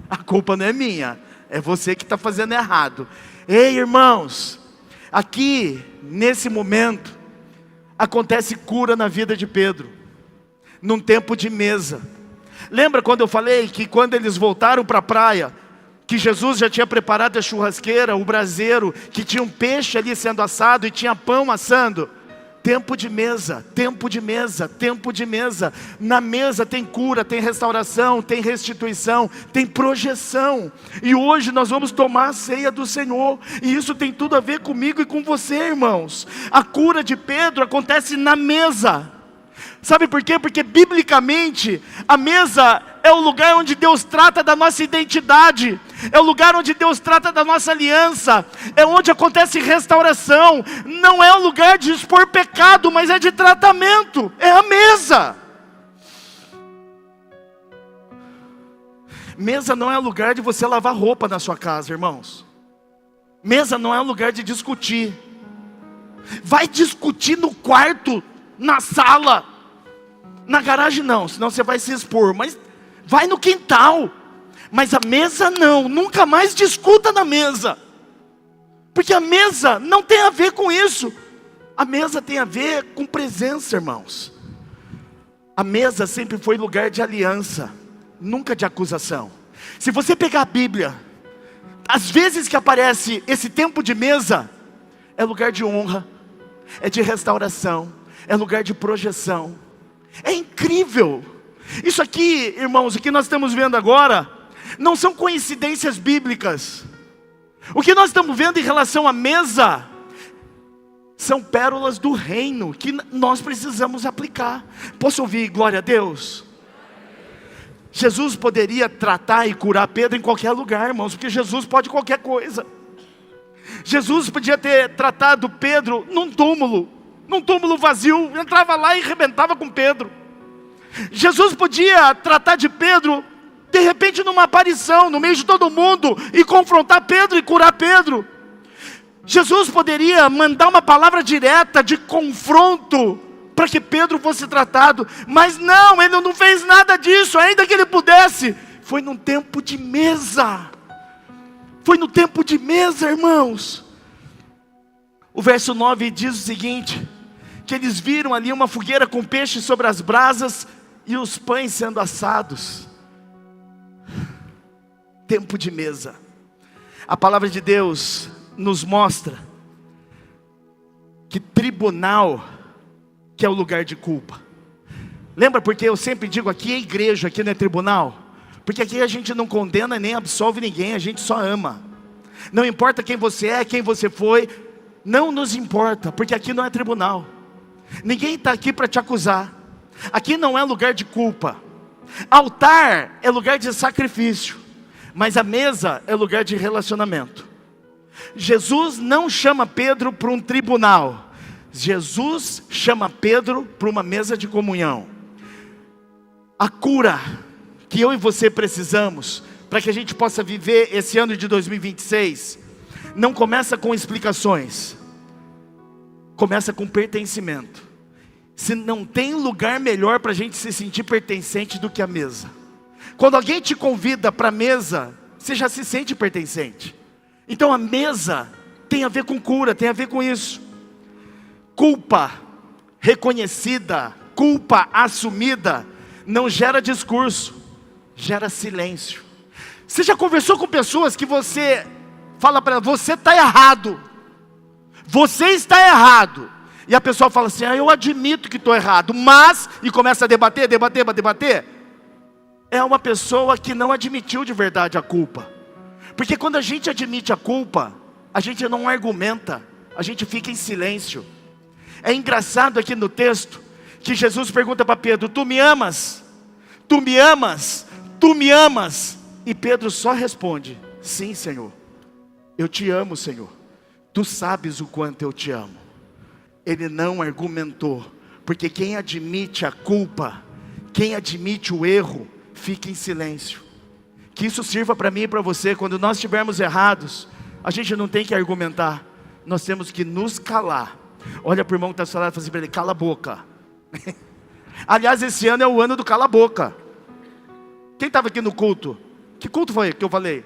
a culpa não é minha, é você que está fazendo errado. Ei, irmãos, aqui, nesse momento, acontece cura na vida de Pedro, num tempo de mesa. Lembra quando eu falei que quando eles voltaram para a praia, que Jesus já tinha preparado a churrasqueira, o braseiro, que tinha um peixe ali sendo assado e tinha pão assando? Tempo de mesa, tempo de mesa, tempo de mesa. Na mesa tem cura, tem restauração, tem restituição, tem projeção. E hoje nós vamos tomar a ceia do Senhor. E isso tem tudo a ver comigo e com você, irmãos. A cura de Pedro acontece na mesa. Sabe por quê? Porque biblicamente a mesa é o lugar onde Deus trata da nossa identidade, é o lugar onde Deus trata da nossa aliança, é onde acontece restauração. Não é o lugar de expor pecado, mas é de tratamento, é a mesa. Mesa não é lugar de você lavar roupa na sua casa, irmãos. Mesa não é lugar de discutir. Vai discutir no quarto, na sala. Na garagem não, senão você vai se expor. Mas vai no quintal. Mas a mesa não, nunca mais discuta na mesa. Porque a mesa não tem a ver com isso. A mesa tem a ver com presença, irmãos. A mesa sempre foi lugar de aliança, nunca de acusação. Se você pegar a Bíblia, às vezes que aparece esse tempo de mesa, é lugar de honra, é de restauração, é lugar de projeção. É incrível. Isso aqui, irmãos, o que nós estamos vendo agora, não são coincidências bíblicas. O que nós estamos vendo em relação à mesa, são pérolas do reino, que nós precisamos aplicar. Posso ouvir glória a Deus? Jesus poderia tratar e curar Pedro em qualquer lugar, irmãos, porque Jesus pode qualquer coisa. Jesus podia ter tratado Pedro num túmulo vazio, entrava lá e arrebentava com Pedro. Jesus podia tratar de Pedro, de repente numa aparição, no meio de todo mundo, e confrontar Pedro e curar Pedro. Jesus poderia mandar uma palavra direta de confronto, para que Pedro fosse tratado, mas não, ele não fez nada disso, ainda que ele pudesse. Foi num tempo de mesa. Foi no tempo de mesa, irmãos. O verso 9 diz o seguinte: que eles viram ali uma fogueira com peixe sobre as brasas e os pães sendo assados. Tempo de mesa. A palavra de Deus nos mostra que tribunal, que é o lugar de culpa. Lembra porque eu sempre digo, aqui é igreja, aqui não é tribunal? Porque aqui a gente não condena nem absolve ninguém, a gente só ama. Não importa quem você é, quem você foi, não nos importa, porque aqui não é tribunal. Ninguém está aqui para te acusar. Aqui não é lugar de culpa. Altar é lugar de sacrifício, mas a mesa é lugar de relacionamento. Jesus não chama Pedro para um tribunal. Jesus chama Pedro para uma mesa de comunhão. A cura que eu e você precisamos, para que a gente possa viver esse ano de 2026, não começa com explicações, começa com pertencimento. Se não tem lugar melhor para a gente se sentir pertencente do que a mesa. Quando alguém te convida para a mesa, você já se sente pertencente. Então a mesa tem a ver com cura, tem a ver com isso. Culpa reconhecida, culpa assumida, não gera discurso, gera silêncio. Você já conversou com pessoas que você fala para ela, você está errado, você está errado, e a pessoa fala assim, eu admito que estou errado, mas, e começa a debater, é uma pessoa que não admitiu de verdade a culpa. Porque quando a gente admite a culpa, a gente não argumenta, a gente fica em silêncio. É engraçado aqui no texto, que Jesus pergunta para Pedro, tu me amas? Tu me amas? Tu me amas? E Pedro só responde, sim, Senhor, eu te amo, Senhor, tu sabes o quanto eu te amo. Ele não argumentou, porque quem admite a culpa, quem admite o erro, fica em silêncio. Que isso sirva para mim e para você, quando nós estivermos errados, a gente não tem que argumentar, nós temos que nos calar. Olha para o irmão que está falando e fala assim para ele, cala a boca. Aliás, esse ano é o ano do cala a boca. Quem estava aqui no culto? Que culto foi que eu falei?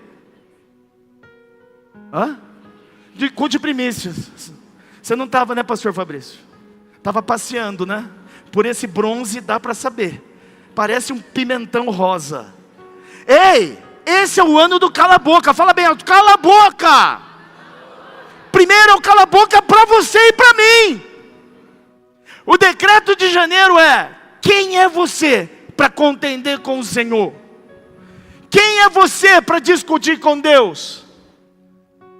Culto de primícias. Você não estava, né, pastor Fabrício? Estava passeando, né? Por esse bronze dá para saber. Parece um pimentão rosa. Ei, esse é o ano do cala a boca. Fala bem alto, cala a boca. Primeiro é o cala a boca para você e para mim. O decreto de janeiro é, quem é você para contender com o Senhor? Quem é você para discutir com Deus?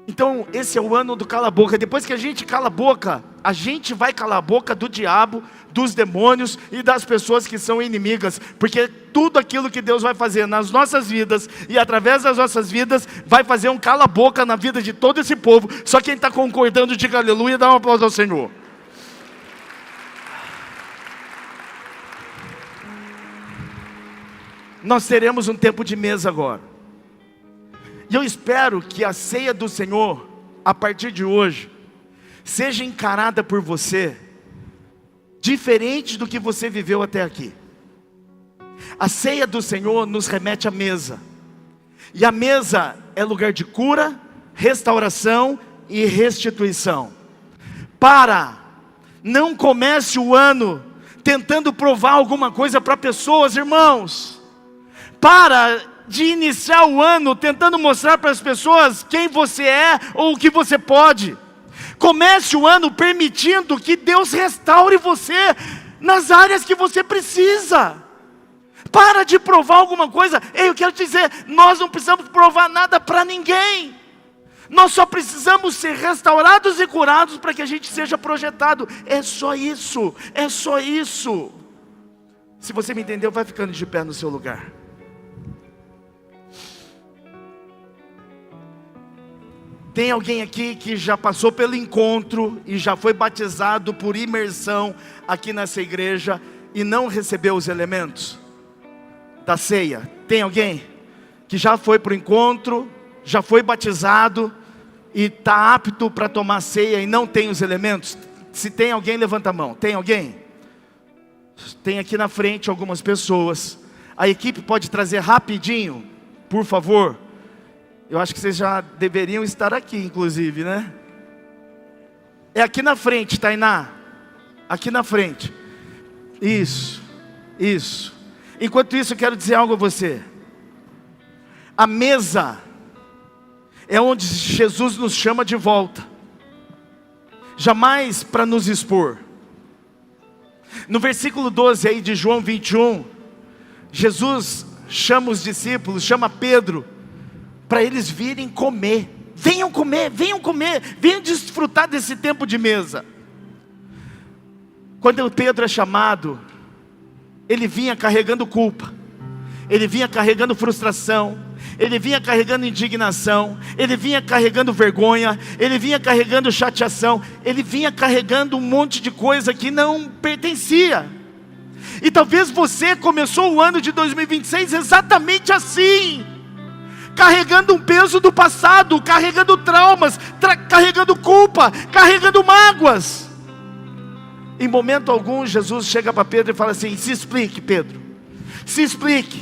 Então esse é o ano do cala a boca. Depois que a gente cala a boca, a gente vai calar a boca do diabo, dos demônios e das pessoas que são inimigas. Porque tudo aquilo que Deus vai fazer nas nossas vidas e através das nossas vidas, vai fazer um cala a boca na vida de todo esse povo. Só quem está concordando, diga aleluia, dá um aplauso ao Senhor. Nós teremos um tempo de mesa agora. E eu espero que a ceia do Senhor, a partir de hoje, seja encarada por você, diferente do que você viveu até aqui. A ceia do Senhor nos remete à mesa. E a mesa é lugar de cura, restauração e restituição. Não comece o ano tentando provar alguma coisa para pessoas, irmãos. De iniciar o ano tentando mostrar para as pessoas quem você é ou o que você pode. Comece o ano permitindo que Deus restaure você nas áreas que você precisa. Para de provar alguma coisa. Ei, eu quero te dizer, nós não precisamos provar nada para ninguém. Nós só precisamos ser restaurados e curados para que a gente seja projetado. É só isso, é só isso. Se você me entendeu, vai ficando de pé no seu lugar. Tem alguém aqui que já passou pelo encontro e já foi batizado por imersão aqui nessa igreja e não recebeu os elementos da ceia? Tem alguém que já foi para o encontro, já foi batizado e está apto para tomar ceia e não tem os elementos? Se tem alguém, levanta a mão. Tem alguém? Tem aqui na frente algumas pessoas. A equipe pode trazer rapidinho, por favor. Eu acho que vocês já deveriam estar aqui, inclusive, né? É aqui na frente, Tainá. Aqui na frente. Isso. Enquanto isso, eu quero dizer algo a você. A mesa é onde Jesus nos chama de volta. Jamais para nos expor. No versículo 12 aí de João 21, Jesus chama os discípulos, chama Pedro, para eles virem comer. Venham comer, venham desfrutar desse tempo de mesa. Quando Pedro é chamado, ele vinha carregando culpa, ele vinha carregando frustração, ele vinha carregando indignação, ele vinha carregando vergonha, ele vinha carregando chateação, ele vinha carregando um monte de coisa que não pertencia. E talvez você começou o ano de 2026 exatamente assim, carregando um peso do passado, carregando traumas, carregando culpa, carregando mágoas. Em momento algum, Jesus chega para Pedro e fala assim: se explique, Pedro, se explique,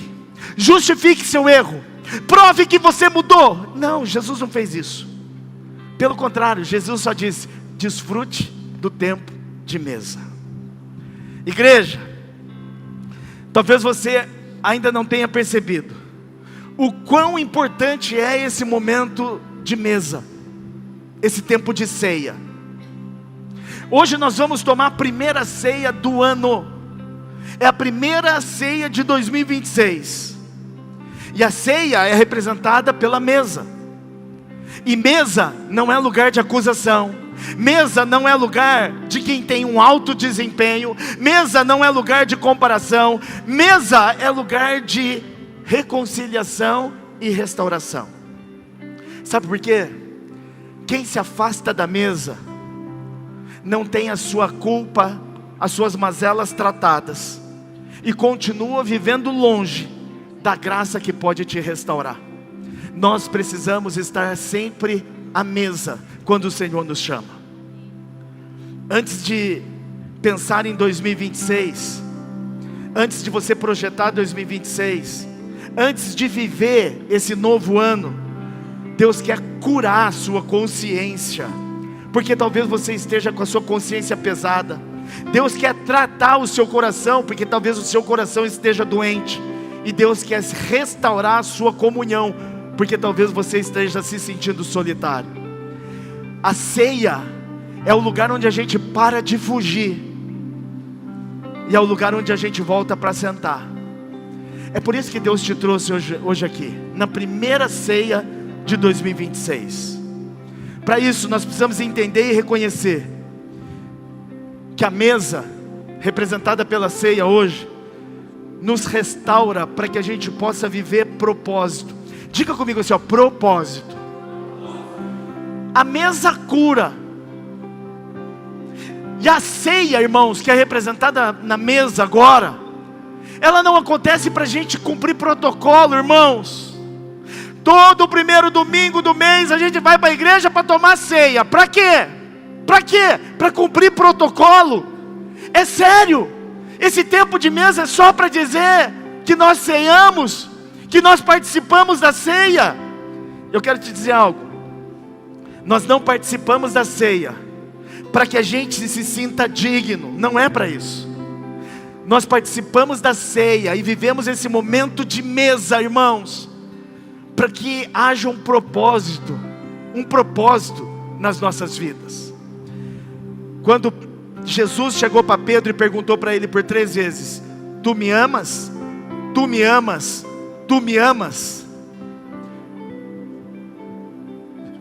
justifique seu erro, prove que você mudou. Não, Jesus não fez isso. Pelo contrário, Jesus só disse: desfrute do tempo de mesa. Igreja, talvez você ainda não tenha percebido o quão importante é esse momento de mesa, esse tempo de ceia. Hoje nós vamos tomar a primeira ceia do ano, é a primeira ceia de 2026, e a ceia é representada pela mesa, e mesa não é lugar de acusação, mesa não é lugar de quem tem um alto desempenho, mesa não é lugar de comparação, mesa é lugar de reconciliação e restauração. Sabe por quê? Quem se afasta da mesa não tem a sua culpa, as suas mazelas tratadas, e continua vivendo longe da graça que pode te restaurar. Nós precisamos estar sempre à mesa quando o Senhor nos chama. Antes de pensar em 2026, antes de você projetar 2026, antes de viver esse novo ano, Deus quer curar a sua consciência, porque talvez você esteja com a sua consciência pesada. Deus quer tratar o seu coração, porque talvez o seu coração esteja doente, e Deus quer restaurar a sua comunhão, porque talvez você esteja se sentindo solitário. A ceia é o lugar onde a gente para de fugir, e é o lugar onde a gente volta para sentar. É por isso que Deus te trouxe hoje aqui, na primeira ceia de 2026. Para isso nós precisamos entender e reconhecer que a mesa, representada pela ceia hoje, nos restaura para que a gente possa viver propósito. Diga comigo assim, ó, propósito. A mesa cura. E a ceia, irmãos, que é representada na mesa agora, ela não acontece para a gente cumprir protocolo, irmãos. Todo primeiro domingo do mês a gente vai para a igreja para tomar ceia. Para quê? Para quê? Para cumprir protocolo. É sério. Esse tempo de mesa é só para dizer que nós ceiamos, que nós participamos da ceia. Eu quero te dizer algo. Nós não participamos da ceia para que a gente se sinta digno. Não é para isso. Nós participamos da ceia e vivemos esse momento de mesa, irmãos, para que haja um propósito nas nossas vidas. Quando Jesus chegou para Pedro e perguntou para ele por 3 vezes: tu me amas? Tu me amas? Tu me amas?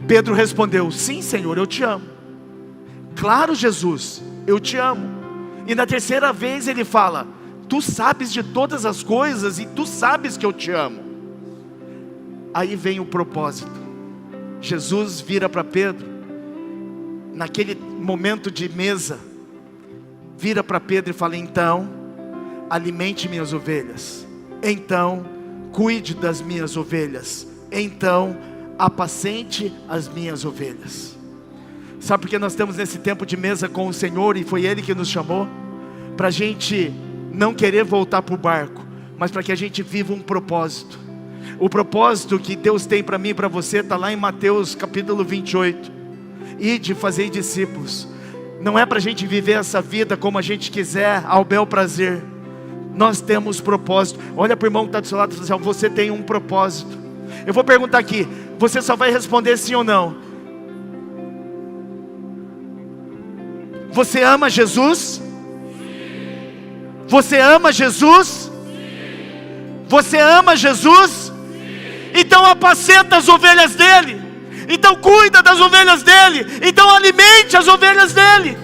Pedro respondeu: sim, Senhor, eu te amo. Claro, Jesus, eu te amo. E na 3ª vez ele fala: tu sabes de todas as coisas e tu sabes que eu te amo. Aí vem o propósito. Jesus vira para Pedro, naquele momento de mesa, vira para Pedro e fala: então, alimente minhas ovelhas, então, cuide das minhas ovelhas, então, apacente as minhas ovelhas. Sabe por que nós estamos nesse tempo de mesa com o Senhor, e foi Ele que nos chamou? Para a gente não querer voltar para o barco, mas para que a gente viva um propósito. O propósito que Deus tem para mim e para você está lá em Mateus capítulo 28. Ide, fazei discípulos. Não é para a gente viver essa vida como a gente quiser, ao bel prazer. Nós temos propósito. Olha para o irmão que está do seu lado e fala assim: você tem um propósito. Eu vou perguntar aqui, você só vai responder sim ou não. Você ama Jesus? Você ama Jesus? Você ama Jesus? Então apacenta as ovelhas dele. Então cuida das ovelhas dele. Então alimente as ovelhas dele.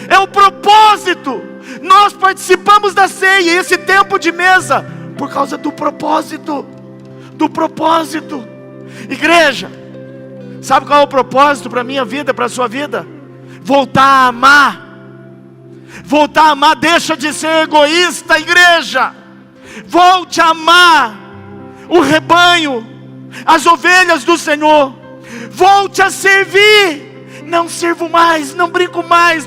É o propósito. Nós participamos da ceia, esse tempo de mesa, por causa do propósito. do propósito. Igreja, sabe qual é o propósito para a minha vida, para a sua vida? Voltar a amar. Voltar a amar, deixa de ser egoísta, igreja. Volte a amar o rebanho, as ovelhas do Senhor. Volte a servir. Não sirvo mais, não brinco mais,